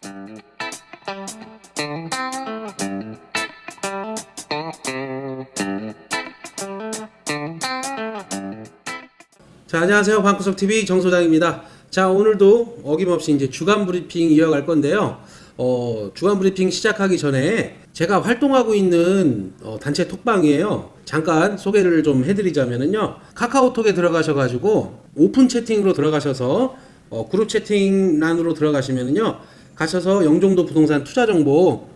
자, 안녕하세요. 방구석TV 정소장입니다. 자, 오늘도 어김없이 이제 주간 브리핑 이어갈 건데요. 주간 브리핑 시작하기 전에 제가 활동하고 있는 단체 톡방이에요. 잠깐 소개를 좀 해드리자면요. 카카오톡에 들어가셔가지고 오픈 채팅으로 들어가셔서 그룹 채팅란으로 들어가시면요. 가셔서 영종도 부동산 투자 정보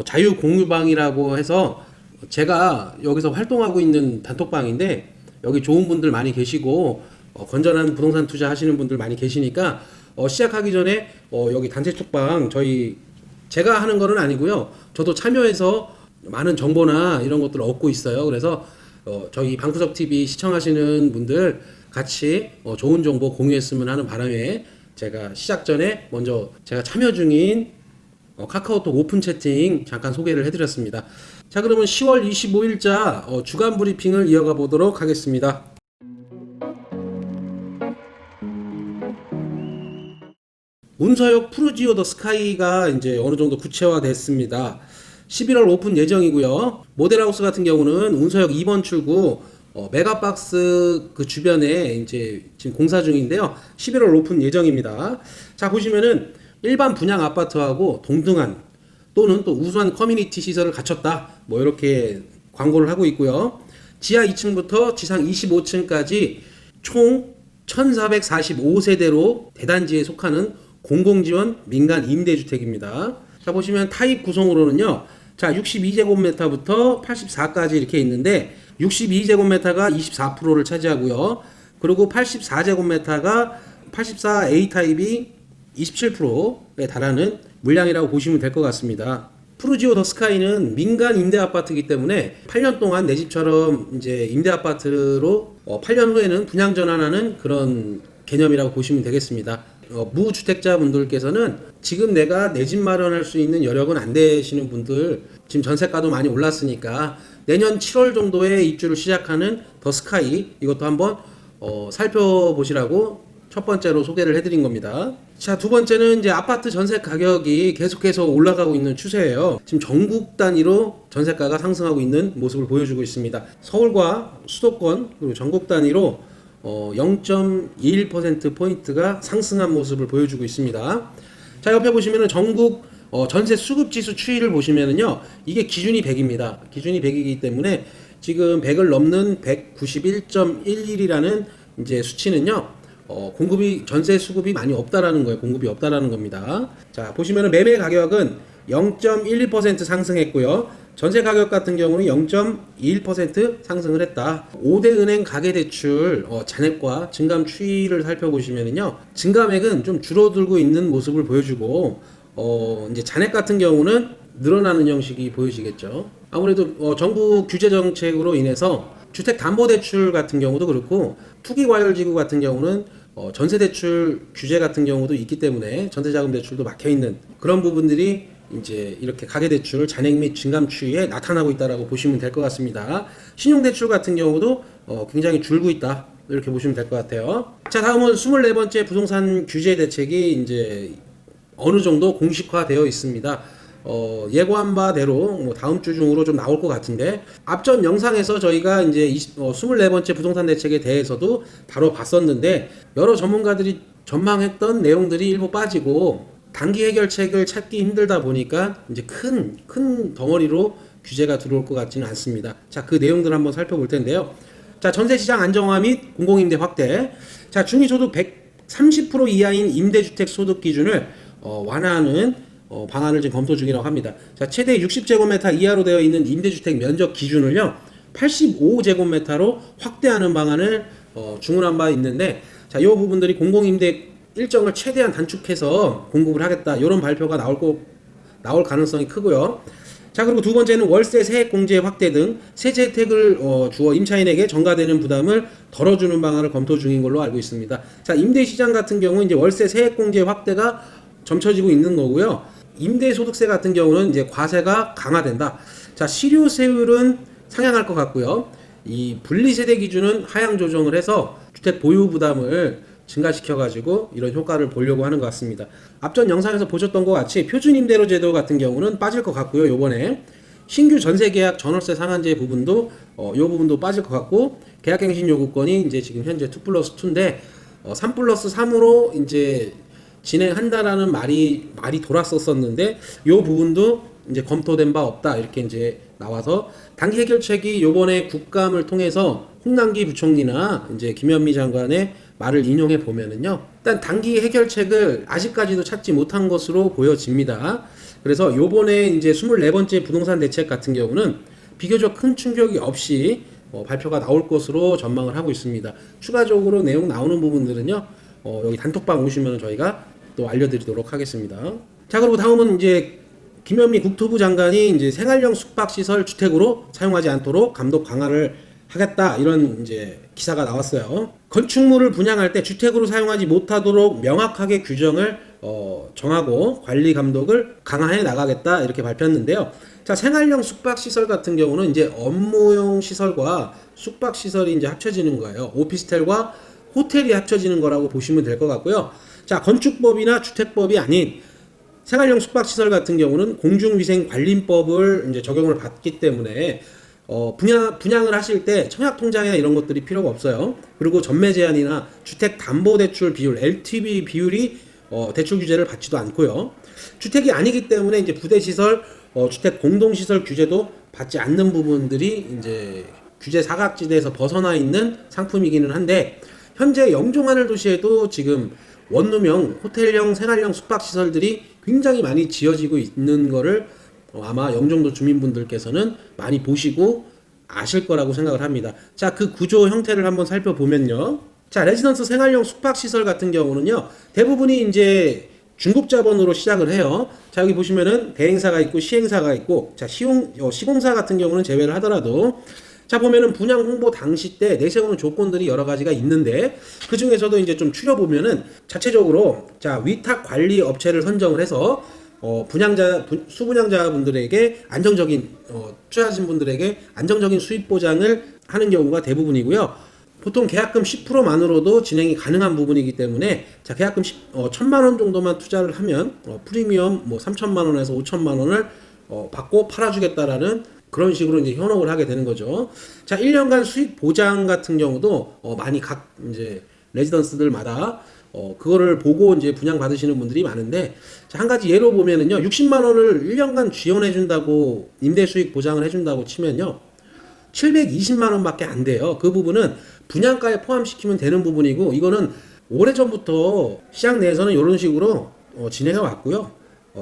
자유 공유방이라고 해서 제가 여기서 활동하고 있는 단톡방인데 여기 좋은 분들 많이 계시고 건전한 부동산 투자 하시는 분들 많이 계시니까 시작하기 전에 여기 단체 톡방 제가 하는 거는 아니고요. 저도 참여해서 많은 정보나 이런 것들을 얻고 있어요. 그래서 저희 방구석TV 시청하시는 분들 같이 좋은 정보 공유했으면 하는 바람에 제가 시작 전에 먼저 제가 참여 중인 카카오톡 오픈 채팅 잠깐 소개를 해드렸습니다. 자, 그러면 10월 25일자 주간 브리핑을 이어가 보도록 하겠습니다. 운서역 푸르지오 더 스카이가 이제 어느 정도 구체화됐습니다. 11월 오픈 예정이고요. 모델하우스 같은 경우는 운서역 2번 출구 메가박스 그 주변에 이제 지금 공사 중인데요. 11월 오픈 예정입니다. 자, 보시면은 일반 분양 아파트하고 동등한 또는 또 우수한 커뮤니티 시설을 갖췄다. 뭐 이렇게 광고를 하고 있고요. 지하 2층부터 지상 25층까지 총 1445세대로 대단지에 속하는 공공지원 민간 임대주택입니다. 자, 보시면 타입 구성으로는요. 자, 62제곱미터부터 84까지 이렇게 있는데 62제곱미터가 24%를 차지하고요. 그리고 84제곱미터가 84A 타입이 27%에 달하는 물량이라고 보시면 될 것 같습니다. 푸르지오 더 스카이는 민간 임대 아파트이기 때문에 8년 동안 내 집처럼 이제 임대 아파트로 8년 후에는 분양 전환하는 그런 개념이라고 보시면 되겠습니다. 무주택자 분들께서는 지금 내가 내 집 마련할 수 있는 여력은 안 되시는 분들, 지금 전세가도 많이 올랐으니까 내년 7월 정도에 입주를 시작하는 더 스카이, 이것도 한번 살펴보시라고 첫 번째로 소개를 해드린 겁니다. 자, 두 번째는 이제 아파트 전세 가격이 계속해서 올라가고 있는 추세예요. 지금 전국 단위로 전세가가 상승하고 있는 모습을 보여주고 있습니다. 서울과 수도권 그리고 전국 단위로 0.21%포인트가 상승한 모습을 보여주고 있습니다. 자, 옆에 보시면은 전국 전세 수급 지수 추이를 보시면은요. 이게 기준이 100입니다. 기준이 100이기 때문에 지금 100을 넘는 191.11이라는 이제 수치는요. 전세 수급이 많이 없다라는 거예요. 공급이 없다라는 겁니다. 자, 보시면은 매매 가격은 0.12% 상승했고요. 전세 가격 같은 경우는 0.21% 상승을 했다. 5대 은행 가계대출 잔액과 증감 추이를 살펴보시면은요. 증감액은 좀 줄어들고 있는 모습을 보여주고 이제 잔액 같은 경우는 늘어나는 형식이 보여지겠죠. 아무래도 정부 규제 정책으로 인해서 주택담보대출 같은 경우도 그렇고 투기과열지구 같은 경우는 전세대출 규제 같은 경우도 있기 때문에 전세자금대출도 막혀있는 그런 부분들이 이제 이렇게 가계대출 잔액 및 증감 추이에 나타나고 있다라고 보시면 될 것 같습니다. 신용대출 같은 경우도 굉장히 줄고 있다 이렇게 보시면 될 것 같아요. 자, 다음은 24번째 부동산 규제 대책이 이제 어느 정도 공식화되어 있습니다. 예고한 바대로 다음 주 중으로 좀 나올 것 같은데 앞전 영상에서 저희가 이제 24번째 부동산 대책에 대해서도 다뤄봤었는데 여러 전문가들이 전망했던 내용들이 일부 빠지고 단기 해결책을 찾기 힘들다 보니까 이제 큰 덩어리로 규제가 들어올 것 같지는 않습니다. 자, 그 내용들 한번 살펴볼 텐데요. 자, 전세시장 안정화 및 공공임대 확대. 자, 중위소득 130% 이하인 임대주택 소득 기준을 완화하는 방안을 지금 검토 중이라고 합니다. 자, 최대 60제곱미터 이하로 되어 있는 임대주택 면적 기준을요 85제곱미터로 확대하는 방안을 주문한 바 있는데, 자, 이 부분들이 공공임대 일정을 최대한 단축해서 공급을 하겠다 이런 발표가 나올 가능성이 크고요. 자, 그리고 두 번째는 월세 세액 공제 확대 등 세제 혜택을 주어 임차인에게 전가되는 부담을 덜어주는 방안을 검토 중인 걸로 알고 있습니다. 자, 임대시장 같은 경우 이제 월세 세액 공제 확대가 점쳐지고 있는 거고요. 임대소득세 같은 경우는 이제 과세가 강화된다. 자, 실효세율은 상향할 것 같고요. 이 분리세대 기준은 하향 조정을 해서 주택 보유 부담을 증가시켜가지고 이런 효과를 보려고 하는 것 같습니다. 앞전 영상에서 보셨던 것 같이 표준임대료 제도 같은 경우는 빠질 것 같고요. 요번에 신규 전세계약 전월세 상한제 부분도 요 부분도 빠질 것 같고, 계약갱신 요구권이 이제 지금 현재 2+2인데 3+3으로 이제 진행한다라는 말이 돌았었었는데, 요 부분도 이제 검토된 바 없다 이렇게 이제 나와서 단기 해결책이 요번에 국감을 통해서 홍남기 부총리나 이제 김현미 장관의 말을 인용해 보면은요, 일단 단기 해결책을 아직까지도 찾지 못한 것으로 보여집니다. 그래서 요번에 이제 24번째 부동산 대책 같은 경우는 비교적 큰 충격이 없이 발표가 나올 것으로 전망을 하고 있습니다. 추가적으로 내용 나오는 부분들은요, 여기 단톡방 오시면 저희가 또 알려드리도록 하겠습니다. 자, 그리고 다음은 이제 김현미 국토부 장관이 이제 생활형 숙박시설 주택으로 사용하지 않도록 감독 강화를 하겠다, 이런 이제 기사가 나왔어요. 건축물을 분양할 때 주택으로 사용하지 못하도록 명확하게 규정을 정하고 관리 감독을 강화해 나가겠다, 이렇게 발표했는데요. 자, 생활형 숙박시설 같은 경우는 이제 업무용 시설과 숙박시설이 이제 합쳐지는 거예요. 오피스텔과 호텔이 합쳐지는 거라고 보시면 될 것 같고요. 자, 건축법이나 주택법이 아닌 생활형 숙박시설 같은 경우는 공중위생관리법을 이제 적용을 받기 때문에 분양을 하실 때 청약통장이나 이런 것들이 필요가 없어요. 그리고 전매 제한이나 주택담보대출 비율 LTV 비율이 대출 규제를 받지도 않고요. 주택이 아니기 때문에 이제 부대시설, 주택 공동시설 규제도 받지 않는 부분들이 이제 규제 사각지대에서 벗어나 있는 상품이기는 한데, 현재 영종하늘 도시에도 지금 원룸형, 호텔형, 생활형 숙박시설들이 굉장히 많이 지어지고 있는 거를 아마 영종도 주민분들께서는 많이 보시고 아실 거라고 생각을 합니다. 자, 그 구조 형태를 한번 살펴보면요. 자, 레지던스 생활형 숙박시설 같은 경우는요, 대부분이 이제 중급자본으로 시작을 해요. 자, 여기 보시면은 대행사가 있고 시행사가 있고, 자, 시공사 같은 경우는 제외를 하더라도, 자, 보면은 분양 홍보 당시 때 내세우는 조건들이 여러 가지가 있는데, 그 중에서도 이제 좀 추려보면은 자체적으로, 자, 위탁 관리 업체를 선정을 해서 수분양자분들에게 안정적인, 투자하신 분들에게 안정적인 수입 보장을 하는 경우가 대부분이고요. 보통 계약금 10%만으로도 진행이 가능한 부분이기 때문에, 자, 계약금 1,000만 원 정도만 투자를 하면 프리미엄 뭐 3,000만 원에서 5,000만 원을 받고 팔아주겠다라는 그런 식으로 이제 현혹을 하게 되는 거죠. 자, 1년간 수익 보장 같은 경우도 많이 각 이제 레지던스들마다 그거를 보고 이제 분양 받으시는 분들이 많은데, 자, 한 가지 예로 보면은요, 60만 원을 1년간 지원해 준다고, 임대 수익 보장을 해 준다고 치면요, 720만 원밖에 안 돼요. 그 부분은 분양가에 포함시키면 되는 부분이고, 이거는 오래전부터 시장 내에서는 이런 식으로 진행해 왔고요.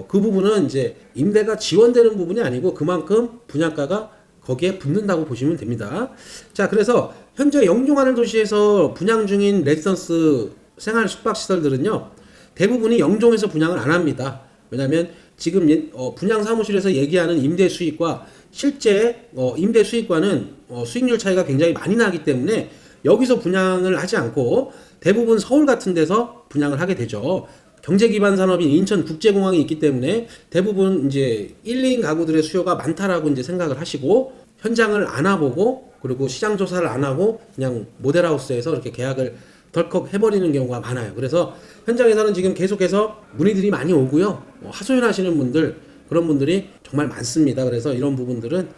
그 부분은 이제 임대가 지원되는 부분이 아니고 그만큼 분양가가 거기에 붙는다고 보시면 됩니다. 자, 그래서 현재 영종하늘 도시에서 분양 중인 레지던스 생활 숙박시설들은요, 대부분이 영종에서 분양을 안 합니다. 왜냐하면 지금 분양 사무실에서 얘기하는 임대 수익과 실제 임대 수익과는 수익률 차이가 굉장히 많이 나기 때문에 여기서 분양을 하지 않고 대부분 서울 같은 데서 분양을 하게 되죠. 경제 기반 산업인 인천국제공항이 있기 때문에 대부분 이제 1, 2인 가구들의 수요가 많다라고 이제 생각을 하시고, 현장을 안 와보고, 그리고 시장 조사를 안 하고 그냥 모델하우스에서 이렇게 계약을 덜컥 해버리는 경우가 많아요. 그래서 현장에서는 지금 계속해서 문의들이 많이 오고요. 하소연하시는 분들, 그런 분들이 정말 많습니다. 그래서 이런 부분들은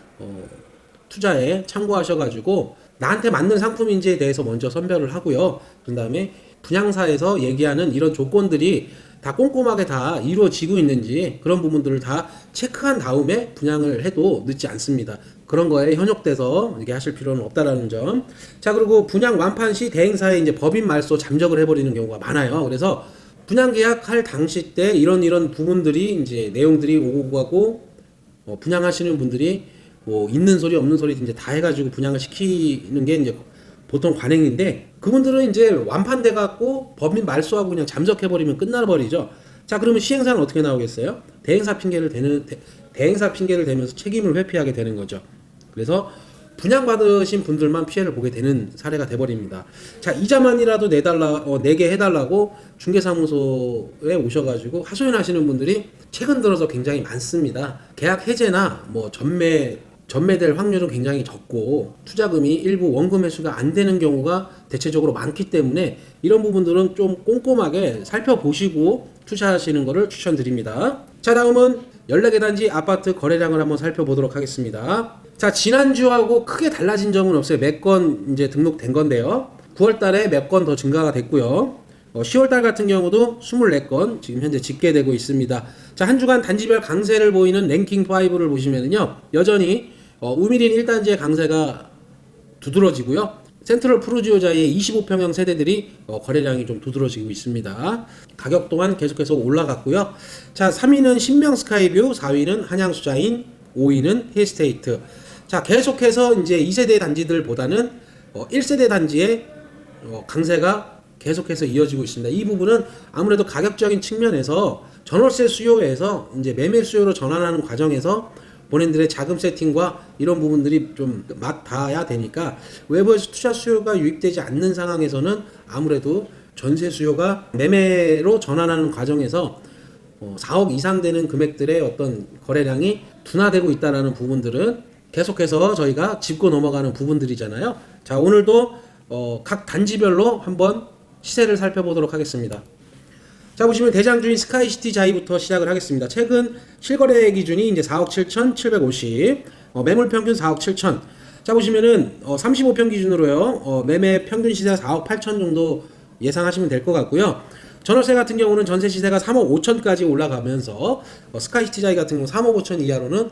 투자에 참고하셔가지고 나한테 맞는 상품인지에 대해서 먼저 선별을 하고요. 그 다음에 분양사에서 얘기하는 이런 조건들이 다 꼼꼼하게 다 이루어지고 있는지, 그런 부분들을 다 체크한 다음에 분양을 해도 늦지 않습니다. 그런 거에 현혹돼서 이게 하실 필요는 없다라는 점. 자, 그리고 분양 완판 시 대행사에 이제 법인 말소 잠적을 해버리는 경우가 많아요. 그래서 분양 계약할 당시 때 이런 부분들이 이제 내용들이 오고 가고, 분양하시는 분들이 뭐 있는 소리 없는 소리 이제 다 해가지고 분양을 시키는 게 이제 보통 관행인데, 그분들은 이제 완판돼 갖고 법인 말소하고 그냥 잠적해버리면 끝나버리죠. 자, 그러면 시행사는 어떻게 나오겠어요? 대행사 핑계를 대면서 책임을 회피하게 되는 거죠. 그래서 분양받으신 분들만 피해를 보게 되는 사례가 돼버립니다. 자, 이자만이라도 내게 해달라고 중개사무소에 오셔가지고 하소연하시는 분들이 최근 들어서 굉장히 많습니다. 계약 해제나 뭐 전매 전매될 확률은 굉장히 적고 투자금이 일부 원금 회수가 안 되는 경우가 대체적으로 많기 때문에 이런 부분들은 좀 꼼꼼하게 살펴보시고 투자하시는 것을 추천드립니다. 자, 다음은 14개 단지 아파트 거래량을 한번 살펴보도록 하겠습니다. 자, 지난주하고 크게 달라진 점은 없어요. 몇 건 이제 등록된 건데요. 9월 달에 몇 건 더 증가가 됐고요. 10월 달 같은 경우도 24건 지금 현재 집계되고 있습니다. 자, 한 주간 단지별 강세를 보이는 랭킹 5를 보시면은요. 여전히 우미린 1단지의 강세가 두드러지고요. 센트럴 푸르지오자의 25평형 세대들이 거래량이 좀 두드러지고 있습니다. 가격 또한 계속해서 올라갔고요. 자, 3위는 신명 스카이뷰, 4위는 한양수자인, 5위는 힐스테이트. 자, 계속해서 이제 2세대 단지들보다는 1세대 단지의 강세가 계속해서 이어지고 있습니다. 이 부분은 아무래도 가격적인 측면에서 전월세 수요에서 이제 매매 수요로 전환하는 과정에서 본인들의 자금 세팅과 이런 부분들이 좀 맞닿아야 되니까 외부에서 투자 수요가 유입되지 않는 상황에서는 아무래도 전세 수요가 매매로 전환하는 과정에서 4억 이상 되는 금액들의 어떤 거래량이 둔화되고 있다는 부분들은 계속해서 저희가 짚고 넘어가는 부분들이잖아요. 자, 오늘도 각 단지별로 한번 시세를 살펴보도록 하겠습니다. 자, 보시면 대장주인 스카이시티 자이부터 시작을 하겠습니다. 최근 실거래 기준이 이제 4억 7,750, 매물 평균 4억 7천. 자, 보시면은 35평 기준으로요. 매매 평균 시세가 4억 8천 정도 예상하시면 될 것 같고요. 전월세 같은 경우는 전세 시세가 3억 5천까지 올라가면서 스카이시티 자이 같은 경우 3억 5천 이하로는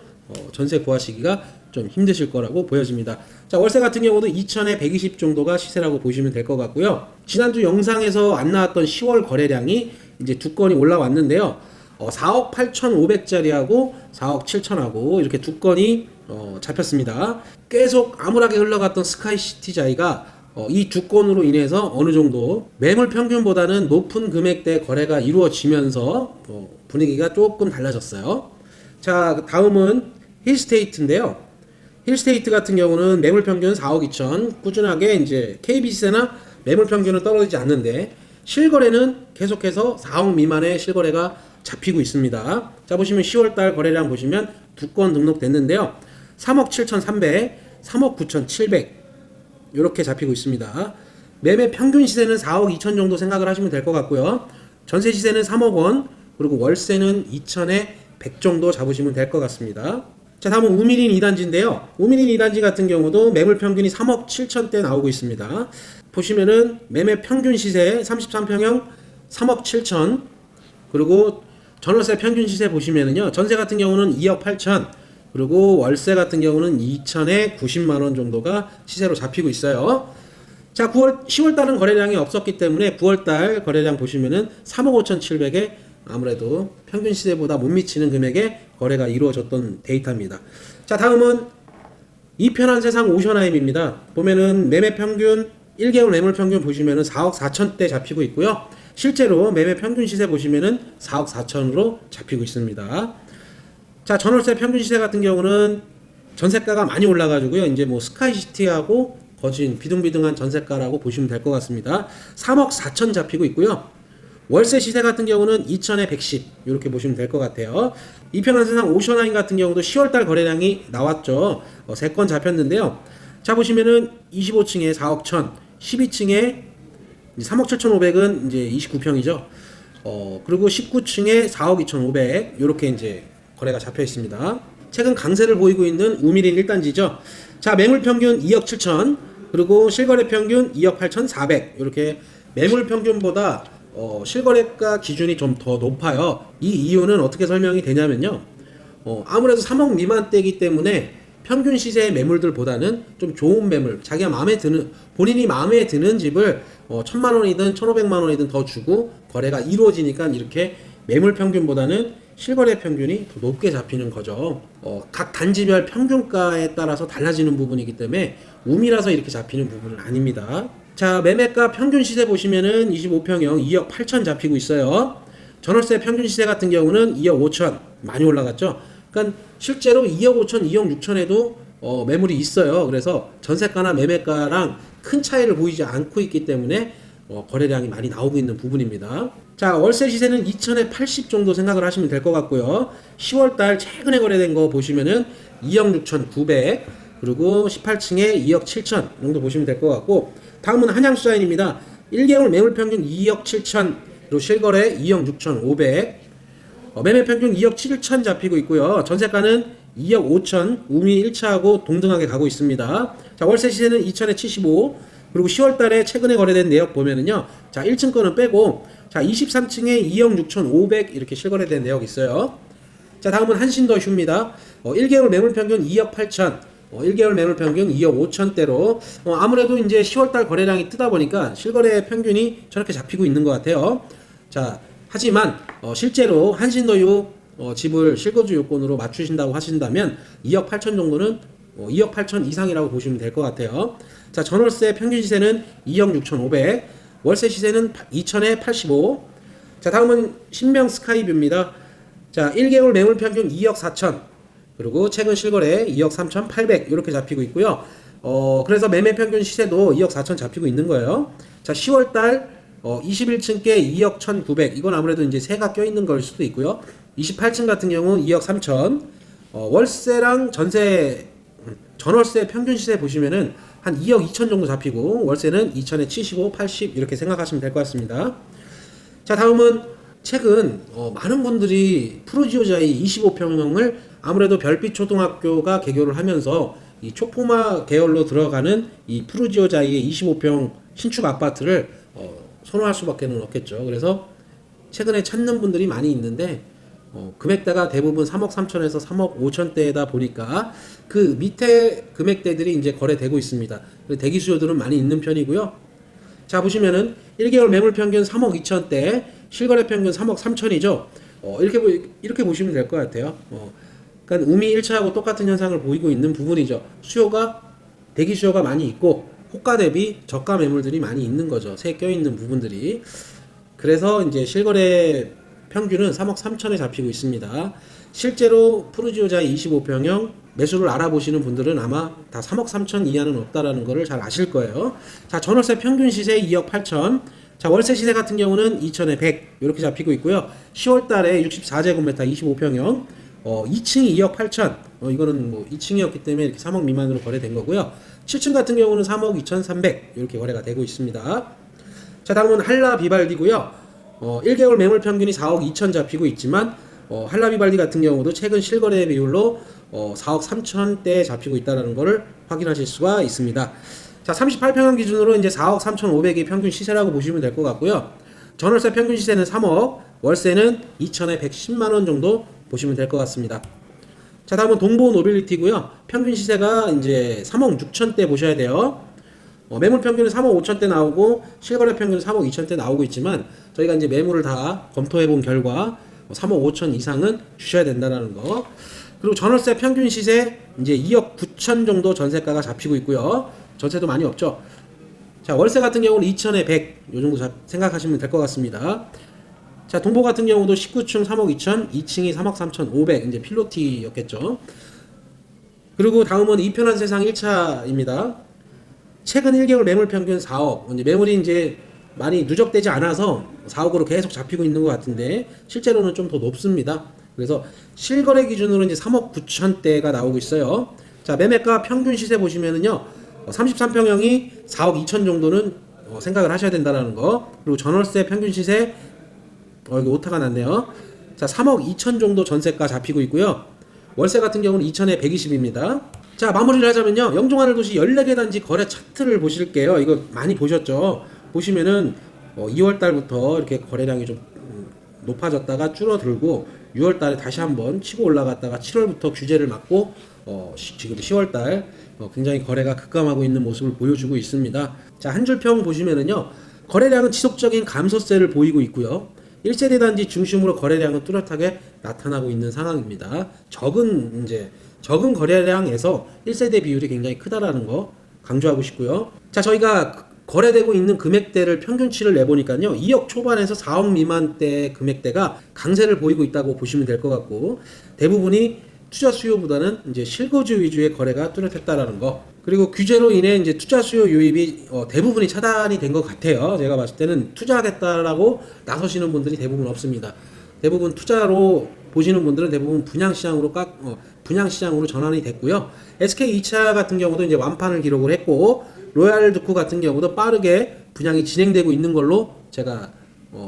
전세 구하시기가 좀 힘드실 거라고 보여집니다. 자, 월세 같은 경우도 2천에 120 정도가 시세라고 보시면 될 것 같고요. 지난주 영상에서 안 나왔던 10월 거래량이 이제 두 건이 올라왔는데요. 4억 8,500짜리하고 4억 7천하고 이렇게 두 건이 잡혔습니다. 계속 암울하게 흘러갔던 스카이시티 자이가 이 두 건으로 인해서 어느 정도 매물 평균보다는 높은 금액대 거래가 이루어지면서 분위기가 조금 달라졌어요. 자, 다음은 힐스테이트인데요. 힐스테이트 같은 경우는 매물 평균 4억 2천, 꾸준하게 이제 KB시세나 매물 평균은 떨어지지 않는데 실거래는 계속해서 4억 미만의 실거래가 잡히고 있습니다. 자, 보시면 10월달 거래량 보시면 두 건 등록됐는데요. 3억 7,300, 3억 9,700 이렇게 잡히고 있습니다. 매매 평균 시세는 4억 2천 정도 생각을 하시면 될 것 같고요. 전세 시세는 3억 원, 그리고 월세는 2천에 100 정도 잡으시면 될 것 같습니다. 자, 다음은 우미린 2단지인데요. 우미린 2단지 같은 경우도 매물 평균이 3억 7천대 나오고 있습니다. 보시면은 매매 평균 시세 33평형 3억 7천, 그리고 전월세 평균 시세 보시면은요. 전세 같은 경우는 2억 8천, 그리고 월세 같은 경우는 2천에 90만 원 정도가 시세로 잡히고 있어요. 자, 10월 달은 거래량이 없었기 때문에 9월 달 거래량 보시면은 3억 5천7백에 아무래도 평균 시세보다 못 미치는 금액의 거래가 이루어졌던 데이터입니다. 자, 다음은 이편한 세상 오션하임입니다. 보면은 매매 평균 1개월 매물 평균 보시면은 4억 4천대 잡히고 있고요. 실제로 매매 평균 시세 보시면은 4억 4천으로 잡히고 있습니다. 자, 전월세 평균 시세 같은 경우는 전세가가 많이 올라가지고요. 이제 뭐 스카이시티하고 거진 비등비등한 전세가라고 보시면 될 것 같습니다. 3억 4천 잡히고 있고요. 월세 시세 같은 경우는 2천에 110 이렇게 보시면 될 것 같아요. 이편한 세상 오션하임 같은 경우도 10월달 거래량이 나왔죠. 3건 잡혔는데요. 자, 보시면은 25층에 4억 1천, 12층에 3억 7,500은 이제 29평이죠. 그리고 19층에 4억 2,500 이렇게 이제 거래가 잡혀 있습니다. 최근 강세를 보이고 있는 우미린 1단지죠. 자, 매물 평균 2억 7천, 그리고 실거래 평균 2억 8,400 이렇게 매물 평균보다 실거래가 기준이 좀 더 높아요. 이 이유는 어떻게 설명이 되냐면요. 아무래도 3억 미만대이기 때문에 평균 시세의 매물들보다는 좀 좋은 매물, 자기가 마음에 드는, 본인이 마음에 드는 집을 1,000만 원이든 1,500만 원이든 더 주고 거래가 이루어지니까 이렇게 매물 평균보다는 실거래 평균이 더 높게 잡히는 거죠. 각 단지별 평균가에 따라서 달라지는 부분이기 때문에 우미라서 이렇게 잡히는 부분은 아닙니다. 자, 매매가 평균 시세 보시면은 25평형 2억 8천 잡히고 있어요. 전월세 평균 시세 같은 경우는 2억 5천 많이 올라갔죠. 그러니까 실제로 2억 5천, 2억 6천에도 매물이 있어요. 그래서 전세가나 매매가랑 큰 차이를 보이지 않고 있기 때문에 거래량이 많이 나오고 있는 부분입니다. 자, 월세 시세는 2천에 80 정도 생각을 하시면 될 것 같고요. 10월달 최근에 거래된 거 보시면은 2억 6,900, 그리고 18층에 2억 7천 정도 보시면 될 것 같고, 다음은 한양수자인입니다. 1개월 매물 평균 2억 7천, 그리고 실거래 2억 6,500, 매매 평균 2억 7천 잡히고 있고요. 전세가는 2억 5천, 우미 1차하고 동등하게 가고 있습니다. 자, 월세 시세는 2천에 75, 그리고 10월 달에 최근에 거래된 내역 보면은요. 자, 1층 거는 빼고, 자, 23층에 2억 6,500 이렇게 실거래된 내역 있어요. 자, 다음은 한신더휴입니다. 1개월 매물 평균 2억 8천, 1개월 매물 평균 2억 5천대로, 아무래도 이제 10월달 거래량이 뜨다 보니까 실거래 평균이 저렇게 잡히고 있는 것 같아요. 자, 하지만 실제로 한신더휴 집을 실거주 요건으로 맞추신다고 하신다면 2억 8천 정도는 2억 8천 이상이라고 보시면 될 것 같아요. 자, 전월세 평균 시세는 2억 6,500, 월세 시세는 2천에 85. 자, 다음은 신명 스카이뷰입니다. 자, 1개월 매물 평균 2억 4천, 그리고 최근 실거래 2억 3,800 이렇게 잡히고 있고요. 그래서 매매 평균 시세도 2억 4천 잡히고 있는 거예요. 자, 10월달 21층께 2억 1,900, 이건 아무래도 이제 세가 껴있는 걸 수도 있고요. 28층 같은 경우 2억 3천, 월세랑 전월세 평균 시세 보시면은 한 2억 2천 정도 잡히고, 월세는 2천에 75, 80 이렇게 생각하시면 될 것 같습니다. 자, 다음은 최근 많은 분들이 푸르지오자이 25평형을 아무래도 별빛 초등학교가 개교를 하면서 이 초포마 계열로 들어가는 이 푸르지오자이의 25평 신축 아파트를 선호할 수밖에 없겠죠. 그래서 최근에 찾는 분들이 많이 있는데 금액대가 대부분 3억 3천에서 3억 5천대다 보니까 그 밑에 금액대들이 이제 거래되고 있습니다. 대기 수요들은 많이 있는 편이고요. 자, 보시면은 1개월 매물 평균 3억 2천대, 실거래 평균 3억 3천이죠. 이렇게 보시면 될 것 같아요. 그러니까 우미 1차하고 똑같은 현상을 보이고 있는 부분이죠. 대기 수요가 많이 있고 호가 대비 저가 매물들이 많이 있는 거죠. 새 껴있는 부분들이. 그래서 이제 실거래 평균은 3억 3천에 잡히고 있습니다. 실제로 푸르지오자이 25평형 매수를 알아보시는 분들은 아마 다 3억 3천 이하는 없다라는 것을 잘 아실 거예요. 자, 전월세 평균 시세 2억 8천. 자, 월세 시세 같은 경우는 2천에 100 이렇게 잡히고 있고요. 10월 달에 64제곱미터 25평형 2층이 2억 8천. 이거는 뭐 2층이었기 때문에 이렇게 3억 미만으로 거래된 거고요. 7층 같은 경우는 3억 2,300 이렇게 거래가 되고 있습니다. 자, 다음은 한라 비발디고요. 1개월 매물 평균이 4억 2천 잡히고 있지만 한라 비발디 같은 경우도 최근 실거래 비율로 4억 3천대에 잡히고 있다는 것을 확인하실 수가 있습니다. 자, 38평형 기준으로 이제 4억 3,500이 평균 시세라고 보시면 될 것 같고요. 전월세 평균 시세는 3억, 월세는 2천에 110만 원 정도 보시면 될 것 같습니다. 자, 다음은 동보 노빌리티고요. 평균 시세가 이제 3억 6천대 보셔야 돼요. 매물 평균은 3억 5천대 나오고 실거래 평균은 3억 2천대 나오고 있지만 저희가 이제 매물을 다 검토해 본 결과 3억 5천 이상은 주셔야 된다는 거. 그리고 전월세 평균 시세 이제 2억 9천 정도 전세가가 잡히고 있고요. 전세도 많이 없죠. 자, 월세 같은 경우는 2천에 100 요 정도 생각하시면 될 것 같습니다. 자, 동보 같은 경우도 19층 3억 2천, 2층이 3억 3천 500 이제 필로티였겠죠. 그리고 다음은 이편한 세상 1차입니다. 최근 1개월 매물 평균 4억. 이제 매물이 이제 많이 누적되지 않아서 4억으로 계속 잡히고 있는 것 같은데 실제로는 좀 더 높습니다. 그래서 실거래 기준으로 이제 3억 9천대가 나오고 있어요. 자, 매매가 평균 시세 보시면은요. 33평형이 4억 2천 정도는 생각을 하셔야 된다는 거. 그리고 전월세 평균 시세 이거 오타가 났네요. 자, 3억 2천 정도 전세가 잡히고 있고요. 월세 같은 경우는 2천에 120입니다. 자, 마무리를 하자면요. 영종하늘도시 14개 단지 거래 차트를 보실게요. 이거 많이 보셨죠? 보시면은 2월 달부터 이렇게 거래량이 좀 높아졌다가 줄어들고 6월 달에 다시 한번 치고 올라갔다가 7월부터 규제를 맞고 지금 10월 달 굉장히 거래가 급감하고 있는 모습을 보여주고 있습니다. 자, 한 줄 평 보시면은요. 거래량은 지속적인 감소세를 보이고 있고요. 1세대 단지 중심으로 거래량은 뚜렷하게 나타나고 있는 상황입니다. 적은 거래량에서 1세대 비율이 굉장히 크다라는 거 강조하고 싶고요. 자, 저희가 거래되고 있는 금액대를 평균치를 내보니까요. 2억 초반에서 4억 미만대 금액대가 강세를 보이고 있다고 보시면 될 것 같고 대부분이 투자 수요보다는 이제 실거주 위주의 거래가 뚜렷했다라는 거. 그리고 규제로 인해 이제 투자 수요 유입이 대부분이 차단이 된 것 같아요. 제가 봤을 때는 투자하겠다라고 나서시는 분들이 대부분 없습니다. 대부분 투자로 보시는 분들은 대부분 분양 시장으로 전환이 됐고요. SK 2차 같은 경우도 이제 완판을 기록을 했고, 로얄 두쿠 같은 경우도 빠르게 분양이 진행되고 있는 걸로 제가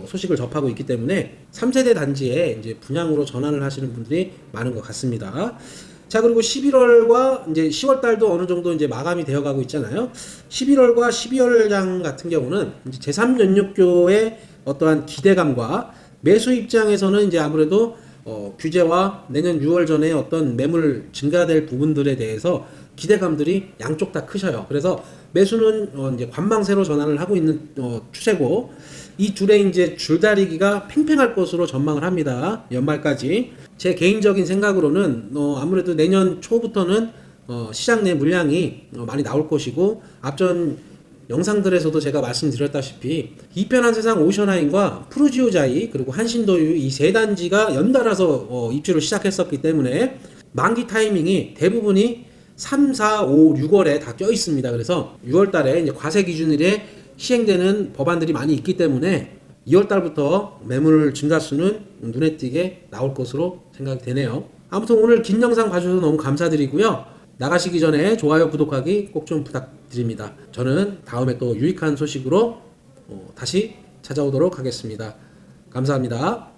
소식을 접하고 있기 때문에 3세대 단지에 이제 분양으로 전환을 하시는 분들이 많은 것 같습니다. 자, 그리고 11월과 이제 10월 달도 어느 정도 이제 마감이 되어 가고 있잖아요. 11월과 12월장 같은 경우는 이제 제3연육교의 어떠한 기대감과 매수 입장에서는 이제 아무래도 규제와 내년 6월 전에 어떤 매물 증가될 부분들에 대해서 기대감들이 양쪽 다 크셔요. 그래서 매수는 이제 관망세로 전환을 하고 있는 추세고, 이 둘의 이제 줄다리기가 팽팽할 것으로 전망을 합니다. 연말까지. 제 개인적인 생각으로는 아무래도 내년 초부터는 시장 내 물량이 많이 나올 것이고, 앞전 영상들에서도 제가 말씀드렸다시피 이편한 세상 오션하임과 프루지오자이 그리고 한신도유 이 세 단지가 연달아서 입주를 시작했었기 때문에 만기 타이밍이 대부분이 3, 4, 5, 6월에 다 껴 있습니다. 그래서 6월 달에 이제 과세 기준일에 시행되는 법안들이 많이 있기 때문에 2월 달부터 매물 증가수는 눈에 띄게 나올 것으로 생각이 되네요. 아무튼 오늘 긴 영상 봐주셔서 너무 감사드리고요. 나가시기 전에 좋아요, 구독하기 꼭 좀 부탁드립니다. 저는 다음에 또 유익한 소식으로 다시 찾아오도록 하겠습니다. 감사합니다.